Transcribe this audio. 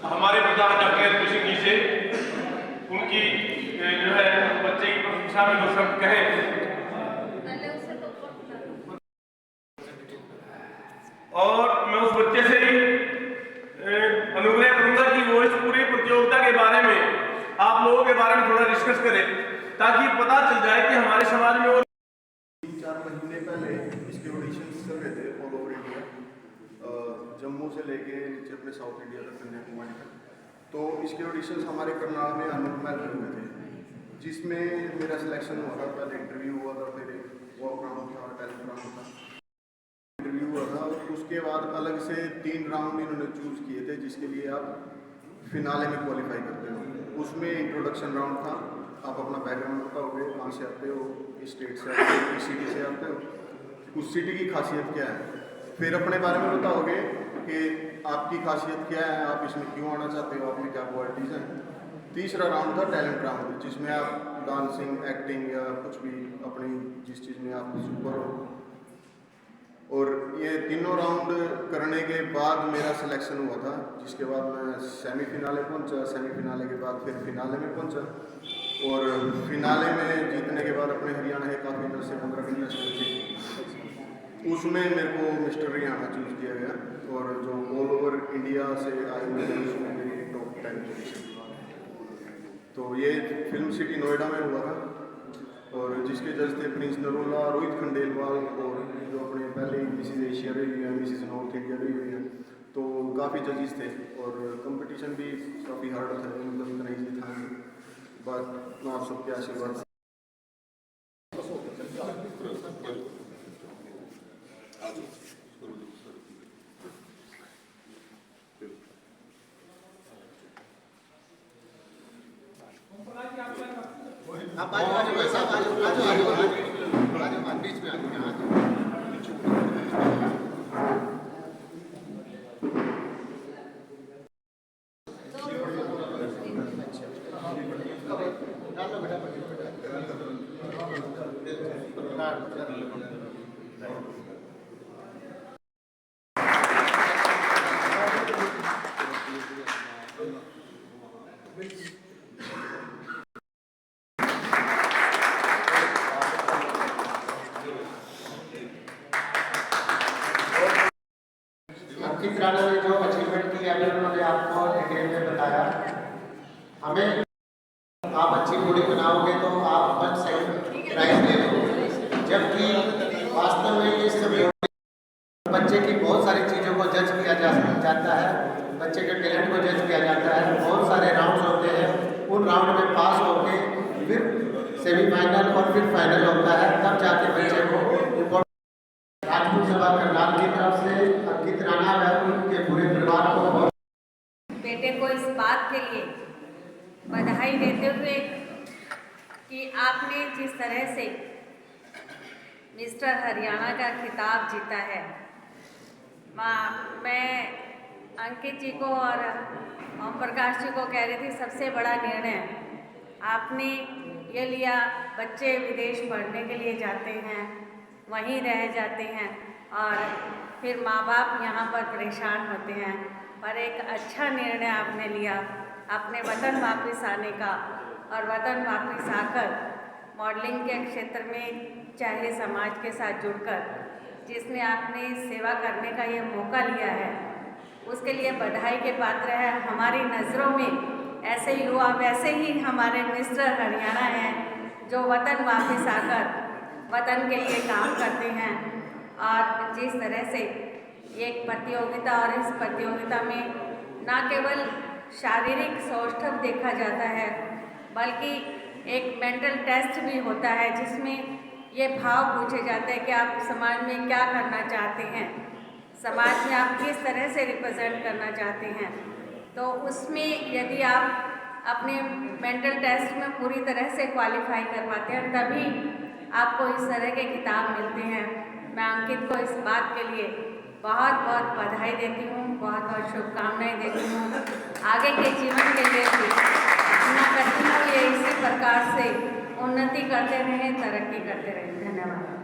हमारे प्रधान डॉक्टर कृष्ण जी से उनकी जो है बच्चे की प्रशंसा में दो शब्द कहें। और मैं उस बच्चे से ही अनुग्रह करूंगा कि वो इस पूरी प्रतियोगिता के बारे में आप लोगों के बारे में थोड़ा डिस्कस करें, ताकि पता चल जाए कि हमारे समाज में और 3-4 महीने पहले इसके ऑडिशंस चल रहे थे ऑल ओवर इंडिया, जम्मू से लेके नीचे अपने साउथ इंडिया तक, कन्याकुमारी तक। तो इसके ऑडिशंस हमारे करनाल में अनूप महल में हुए थे, जिसमें मेरा सिलेक्शन हुआ था। पहले इंटरव्यू हुआ था, फिर वॉक राउंड था, टैलेंट राउंड था, इंटरव्यू हुआ था। उसके बाद अलग से 3 राउंड इन्होंने चूज़ किए थे, जिसके लिए आप फिनाले में क्वालिफाई करते हो। उसमें इंट्रोडक्शन राउंड था, आप अपना बैकग्राउंड बताओगे, कहाँ से आते हो, किस स्टेट से आते हो, किस सिटी से आते हो, उस सिटी की खासियत क्या है, फिर अपने बारे में बताओगे कि आपकी खासियत क्या है, आप इसमें क्यों आना चाहते हो, आप में क्या क्वालिटीज़ हैं। तीसरा राउंड था टैलेंट राउंड, जिसमें आप डांसिंग, एक्टिंग या कुछ भी अपनी जिस चीज़ में आप सुपर हो। और ये तीनों राउंड करने के बाद मेरा सिलेक्शन हुआ था, जिसके बाद मैं सेमीफिनाले पहुंचा। सेमीफिनाले के बाद फिर फिनाले में पहुंचा, और फिनाले में जीतने के बाद अपने हरियाणा के काफ़ी दस से 15 कंटेस्टेंट थे, उसमें मेरे को मिस्टर हरियाणा चूज़ किया गया। और जो ऑल ओवर इंडिया से आए हुए थे उसमें मेरी टॉप 10 पोजीशन। तो ये फिल्म सिटी नोएडा में हुआ था, और जिसके जज थे प्रिंस नरूला, रोहित खंडेलवाल, और जो अपने पहले मिसिज एशिया रही हुई है, मिसिज नॉर्थ इंडिया रही हुई है। तो काफ़ी जजेस थे, और कंपटीशन भी काफ़ी हार्ड था, मतलब इतना ईजी था। बट आप सबके आशीर्वाद अंकित राणा ने जो अचीवमेंट की अभी उन्होंने आपको डिटेल में बताया। हमें आप अच्छी बॉडी बनाओगे तो आप फर्स्ट सेकंड प्राइज ले लो, जबकि वास्तव में ये सभी बच्चे की बहुत सारी चीज़ों को जज किया जाता है, बच्चे के टैलेंट को जज किया जाता है। बहुत सारे राउंड्स होते हैं, उन राउंड में पास होके फिर सेमीफाइनल और फिर फाइनल होता है, तब जाके बच्चे को राजपूत सभा करनाल की तरफ से अंकित राणा व उनके पूरे परिवार को बेटे को इस बात के लिए बधाई देते हुए कि आपने जिस तरह से मिस्टर हरियाणा का खिताब जीता है, मैं अंकित जी को और ओम प्रकाश जी को कह रही थी, सबसे बड़ा निर्णय आपने ये लिया। बच्चे विदेश पढ़ने के लिए जाते हैं, वहीं रह जाते हैं, और फिर माँ बाप यहाँ पर परेशान होते हैं, पर एक अच्छा निर्णय आपने लिया अपने वतन वापस आने का, और वतन वापस आकर मॉडलिंग के क्षेत्र में चाहे समाज के साथ जुड़कर जिसने आपने सेवा करने का ये मौका लिया है, उसके लिए बधाई के पात्र है। हमारी नज़रों में ऐसे ही हुआ, वैसे ही हमारे मिस्टर हरियाणा हैं जो वतन वापस आकर वतन के लिए काम करते हैं। और जिस तरह से एक प्रतियोगिता, और इस प्रतियोगिता में न केवल शारीरिक सौष्ठव देखा जाता है, बल्कि एक मेंटल टेस्ट भी होता है, जिसमें ये भाव पूछे जाते हैं कि आप समाज में क्या करना चाहते हैं, समाज में आप किस तरह से रिप्रेजेंट करना चाहते हैं। तो उसमें यदि आप अपने मेंटल टेस्ट में पूरी तरह से क्वालिफाई कर पाते हैं, तभी आपको इस तरह के किताब मिलते हैं। मैं अंकित को इस बात के लिए बहुत बहुत बधाई देती हूँ, बहुत बहुत शुभकामनाएं देती हूँ। आगे के जीवन के लिए भी अपना करती हूँ, ये इसी प्रकार से उन्नति करते रहें, तरक्की करते रहें। धन्यवाद।